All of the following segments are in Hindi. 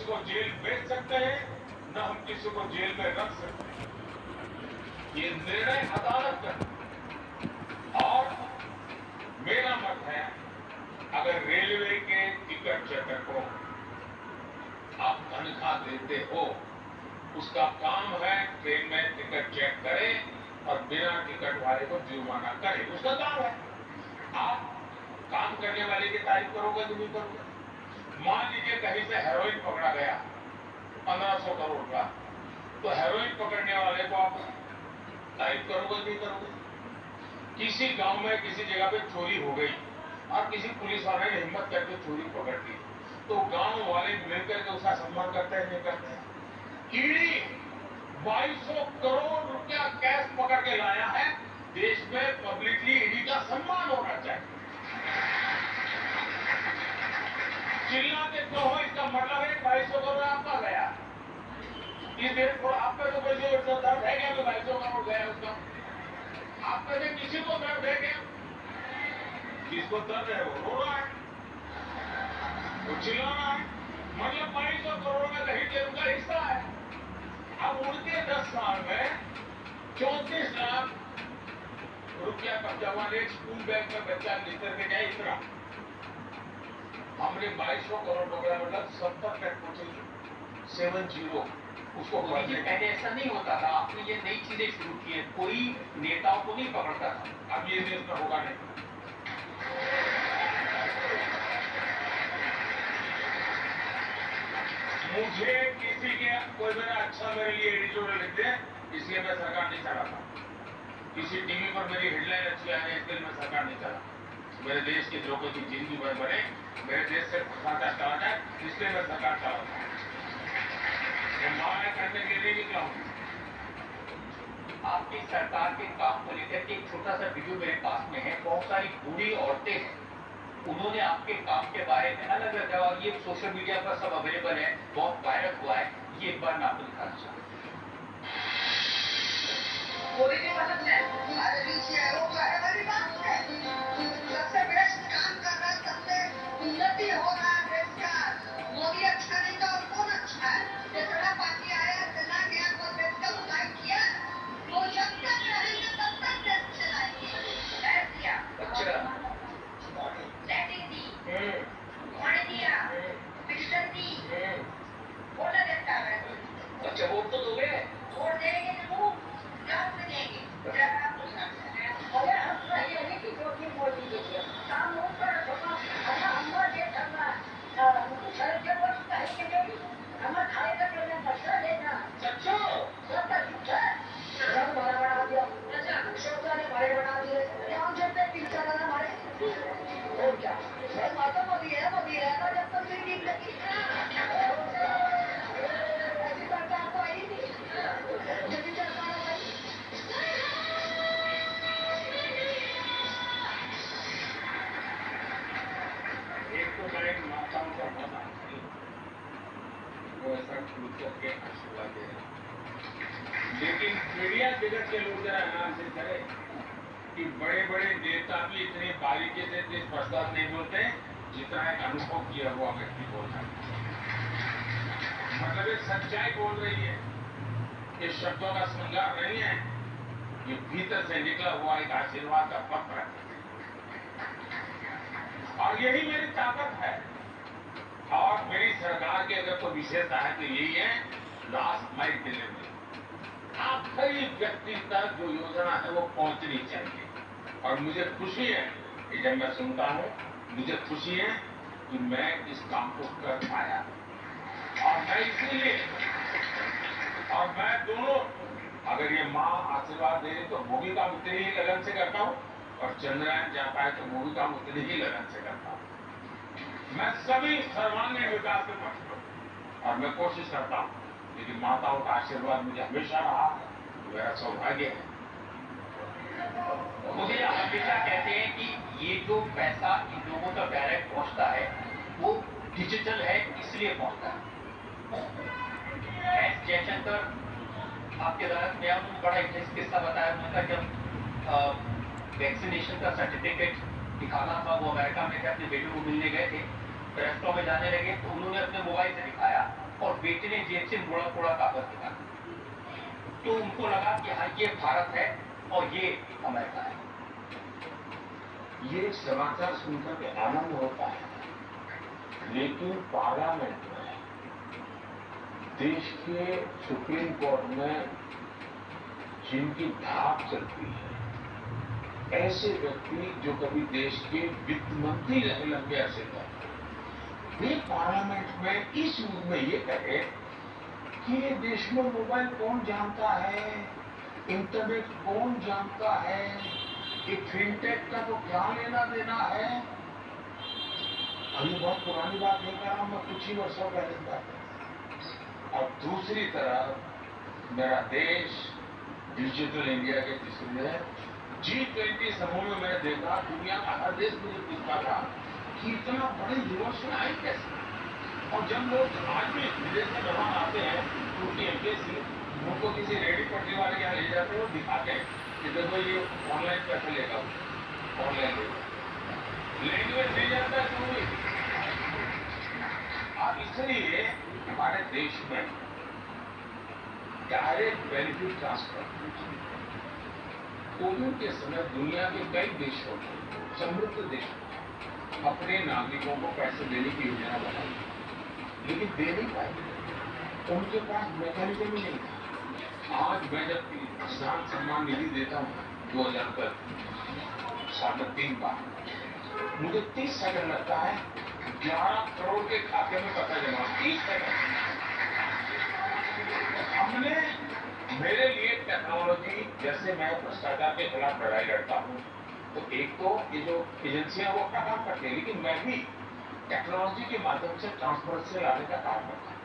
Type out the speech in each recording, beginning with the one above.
को जेल भेज सकते हैं, न हम किसी को जेल में रख सकते हैं। ये निर्णय अदालत का। और मेरा मत है, अगर रेलवे के टिकट चेकर को आप तनख्वाह देते हो, उसका काम है ट्रेन में टिकट चेक करे और बिना टिकट वाले को जुर्माना करे, उसका काम है। आप काम करने वाले की तारीफ करोगे कि नहीं करोगे? मान लीजिए कहीं से हेरोइन पकड़ा गया 1500 करोड़ का, तो हेरोइन पकड़ने वाले को आप तारीफ करोगे नहीं करोगे? किसी गांव में किसी जगह पे चोरी हो गई और किसी पुलिस वाले ने हिम्मत करके चोरी पकड़ ली, तो गांव वाले मिलकर के उसका सम्मान करते हैं नहीं करते हैं? ईडी 2200 करोड़ रुपया कैश पकड़ के लाया है, देश में पब्लिकली ईडी का सम्मान होना चाहिए। चिल्ला के कहो, इसका मतलब है 2200 करोड़ आपका गया। इस देश को आप पे तो कोई दर्द है क्या? 2200 करोड़ गया उसका। आप में से किसी को दर्द है क्या? जिसको दर्द है वो रो रहा है, वो चिल्ला रहा है। मतलब 2200 करोड़ में दही तेल का हिस्सा है। अब उनके 10 साल में 34 लाख रुपया कब्जा वाले स्कूल बैग में बच्चा लेकर के जाए, इतना हमने 2200 करोड़ रुपया मतलब 70 उसको पहले ऐसा नहीं होता था, आपने ये नई चीजें शुरू की है, कोई नेताओं को नहीं पकड़ता था। अब ये देश में होगा नहीं। मुझे किसी के कोई मेरा अच्छा मेरे लिए एडिटोरियल लिख दे, इसलिए मैं सरकार नहीं चलाता। किसी टीवी पर मेरी हेडलाइन अच्छी आ जाए, इसलिए मैं सरकार नहीं चलाता। मेरे देश के लोगों की जिंदगी भर बने, मेरे देश से खर्चा चला जाए, इसलिए मैं सरकार चलाता हूँ। मैं करने के लिए निकला हूँ। आपकी सरकार के काम को लेकर के एक छोटा सा वीडियो मेरे पास में है। बहुत सारी बूढ़ी औरतें हैं, उन्होंने आपके काम के बारे में अलग अलग जवाब, ये सोशल मीडिया पर सब अवेलेबल है, बहुत वायरल हुआ है, ये एक बार मैं आपको दिखाना चाहता हूँ। सबसे बेस्ट काम कर रहा है, सबसे उन्नति हो रहा है देश का। मोदी अच्छा नहीं तो और कौन अच्छा है? जितना पार्टी आया, जितना गया, वो देश का उन्नति किया। वो जब तक रहेंगे तब तक देश चलाएंगे। लैट्रिन दी, पानी दिया, बिस्तर दी, बोला देता है। अच्छा, वोट तो दोगे? वोट देंगे जरूर, गाँव में देंगे। अरे हम सही है कि जोखिम मोदी देखिए काम हो पर हम ये करना कुछ है के वक्त कहीं के जो हम खाएगा जो ना बच्चा लेना सच्चो सब का झूठ है। सब बड़ा दिया, अच्छा शोभा ने बड़ा दिए, हम जब तक पिक्चर ना मारे और क्या सर माता मोदी है ना जब तक मेरी जिंदगी ऐसी सरकार तो आई नहीं, जब सरकार आई एक माताओं का मन आती है, वो ऐसा खुद करके आशीर्वाद दे रहे हैं। लेकिन मीडिया जगत के लोग जरा ध्यान से करें कि बड़े बड़े नेता भी इतनी बारीकी से इस प्रस्ताव नहीं बोलते जितना एक अनुभव किया हुआ व्यक्ति बोलता है। मतलब ये सच्चाई बोल रही है, ये शब्दों का श्रृंगार नहीं है, ये भीतर से निकला हुआ एक आशीर्वाद का पत्र है। और यही मेरी ताकत है। और मेरी सरकार की अगर कोई विशेषता है तो यही है, लास्ट माइल डिलीवरी। आखिरी व्यक्ति तक जो योजना है वो पहुंचनी चाहिए। और मुझे खुशी है कि जब मैं सुनता हूं, मुझे खुशी है कि मैं इस काम को कर पाया। और मैं इसीलिए, और मैं दोनों, अगर ये माँ आशीर्वाद दे रही तो वो भी काम उतनी ही लगन से करता हूँ, और चंद्रयान जाता है तो वो भी काम उतनी ही लगन से करता हूँ। मैं सभी सर्वांगीण विकास के पक्ष में, और मैं कोशिश करता हूँ, लेकिन माताओं का आशीर्वाद मुझे हमेशा रहा, मेरा सौभाग्य है। मुझे हमेशा कहते हैं कि ये जो पैसा इन लोगों तक डायरेक्ट पहुंचता है वो डिजिटल है, इसलिए पहुंचता है। जयशंकर आपके अदालत में बड़ा इंटरेस्ट किस्सा बताया उनका, जब वैक्सीनेशन का सर्टिफिकेट दिखाना था, वो अमेरिका में थे, अपने बेटे को मिलने गए थे, रेस्टोरेंट में जाने लगे तो उन्होंने अपने मोबाइल से दिखाया और बेटे ने जेब से मुड़ा मुड़ा कागज निकाला। तो उनको लगा कि हाँ ये भारत है और ये अमेरिका है। ये समाचार सुनकर के आनंद होता है, लेकिन पार्लियामेंट में, देश के सुप्रीम कोर्ट में जिनकी धाक चलती है, ऐसे व्यक्ति जो कभी देश के वित्त मंत्री रहे लंबे अरसे तक, वे पार्लियामेंट में इस युग में ये कहे कि ये देश में मोबाइल कौन जानता है, इंटरनेट कौन जानता है, ये फिनटेक का तो क्या लेना देना है। अभी बहुत पुरानी बात नहीं कर रहा हूं मैं, कुछ ही वर्षों पहले की बात है। और दूसरी तरफ मेरा देश डिजिटल इंडिया के जिसमें G20 समूह में मैंने देखा, दुनिया का हर देश मुझे पूछता था कि इतना बड़ी रिवॉल्यूशन आई कैसे। और जब लोग आज भी विदेश में मेहमान आते हैं तो उनकी एमबेसी उनको किसी रेडी पट्टी वाले यहाँ ले जाते हैं और दिखाते हैं कि देखो ये ऑनलाइन पैसे लेगा, ऑनलाइन लेगा, लैंग्वेज नहीं जानता है तो अब इसलिए हमारे देश में डायरेक्ट बेनिफिट ट्रांसफर कोविड के समय दुनिया के कई देशों में, समृद्ध देशों अपने नागरिकों को पैसे देने की योजना बनाई, लेकिन दे नहीं पाए, उनके पास मैकेनिज्म ही नहीं था। आज मैं जब किसान सम्मान निधि देता हूँ 2000 पर साल में 3 बार, मुझे 30 सेकंड लगता है 11 करोड़ के खाते में पैसा जमा, 30 सेकंड। हमने, मेरे लिए टेक्नोलॉजी, जैसे मैं भ्रष्टाचार के खिलाफ लड़ाई लड़ता हूँ तो एक तो ये जो एजेंसियां वो अपना काम करती है, लेकिन मैं भी टेक्नोलॉजी के माध्यम से ट्रांसपेरेंसी लाने का काम करता हूँ,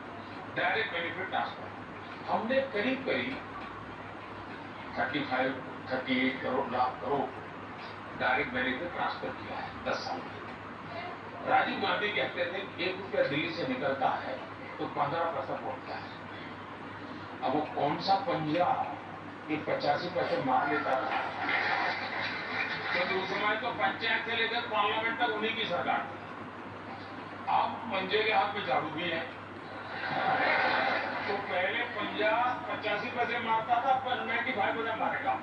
डायरेक्ट बेनिफिट ट्रांसफर। हमने करीब 38 crore lakh crore direct benefit transfer किया है 10 साल में। राजीव गांधी कहते थे ₹1 दिल्ली से निकलता है तो 15 पैसा पहुंचता है। अब वो कौन सा पंजा ये 85 पैसे मार लेता था, तो उस समय तो पंचायत से लेकर पार्लियामेंट तक उन्हीं की सरकार थी। अब पंजे के हाथ में झाड़ू भी है, तो पहले पंजा 85 पैसे मारता था, पर 95 पैसे मारेगा।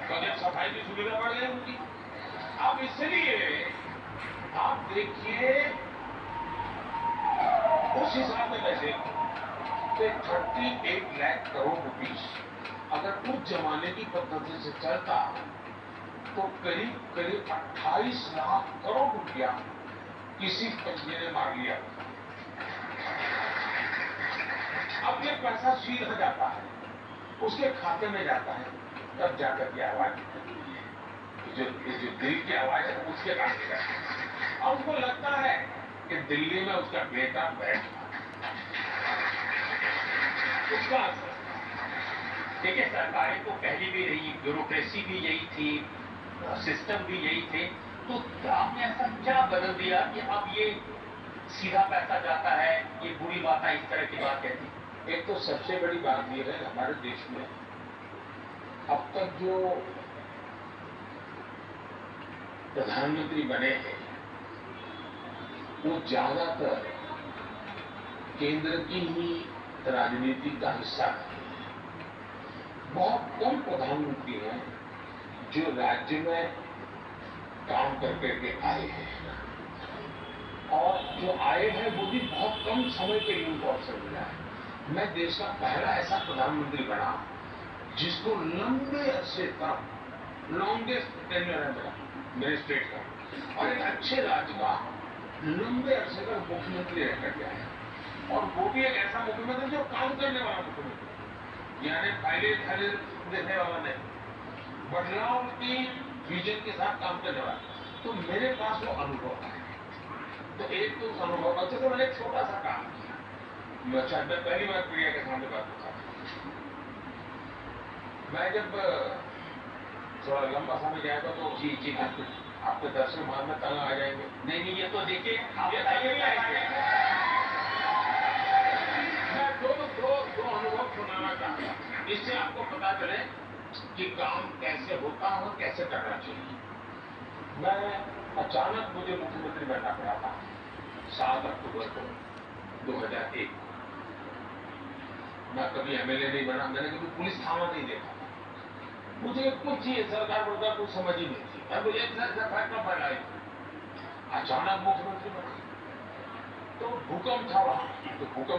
तो जब सफाई की सुविधा बढ़ गई उनकी, अब इसलिए आप देखिए उस हिसाब में कैसे 38 लाख करोड़ रुपीस अगर उस जमाने की पद्धति से चलता तो करीब 28 लाख करोड़ रुपया किसी पंजे ने मार लिया। अब ये पैसा सीधा जाता है, उसके खाते में जाता है, तब जाकर के आवाज निकलती है, जो दिल की आवाज है उसके काटे जाती है। और उसको लगता है कि दिल्ली में उसका बेटा बैठा, उसका देखिए सरकारें तो पहले भी रही, ब्यूरोक्रेसी भी यही थी, सिस्टम भी यही थे, तो आपने ऐसा क्या बदल दिया कि अब ये सीधा पैसा जाता है, ये बुरी बात है, इस तरह की बात कहती है? एक तो सबसे बड़ी बात यह है हमारे देश में अब तक जो प्रधानमंत्री बने हैं वो ज्यादातर केंद्र की ही राजनीति का हिस्सा है। बहुत कम प्रधानमंत्री हैं जो राज्य में काम करके आए हैं, और जो आए हैं वो भी बहुत कम समय के लिए उनको अवसर मिला है। मैं देश का पहला ऐसा प्रधानमंत्री बना जिसको लंबे अरसे तक, लॉन्गेस्ट टेन्योर है मेरे स्टेट का, और एक अच्छे राज्य का लंबे अरसे तक मुख्यमंत्री रह करके आया, और वो भी एक ऐसा मुख्यमंत्री जो काम करने वाला मुख्यमंत्री, यानी पहले खाली देखने वाला नहीं, बदलाव की विजन के साथ काम करने वाला। तो मेरे पास वो अनुभव है। तो एक तो अनुभव, अच्छा तो मैंने एक छोटा सा काम किया। मैं पहली बार प्रिया के सामने बात करता था। मैं जब थोड़ा लंबा समय जाएगा तो जी आपके दर्शन मार में तंग आ जाएंगे। नहीं, ये तो देखिए मैं दो अनुभव सुनाना चाहता हूँ, इससे आपको पता चले कि काम कैसे होता है और कैसे करना चाहिए। मैं अचानक मुझे मुख्यमंत्री बनना पड़ा था 7 अक्टूबर को 2001 मैं कभी एमएलए नहीं बना, मैंने कभी पुलिस थाना नहीं देखा, मुझे कुछ ही सरकार वर्ग कुछ समझ ही नहीं थी, मैं मुझे फैक्ट ऑफ माय लाइफ अचानक मुख्यमंत्री बना, तो भूकंप था वहां, तो भूकंप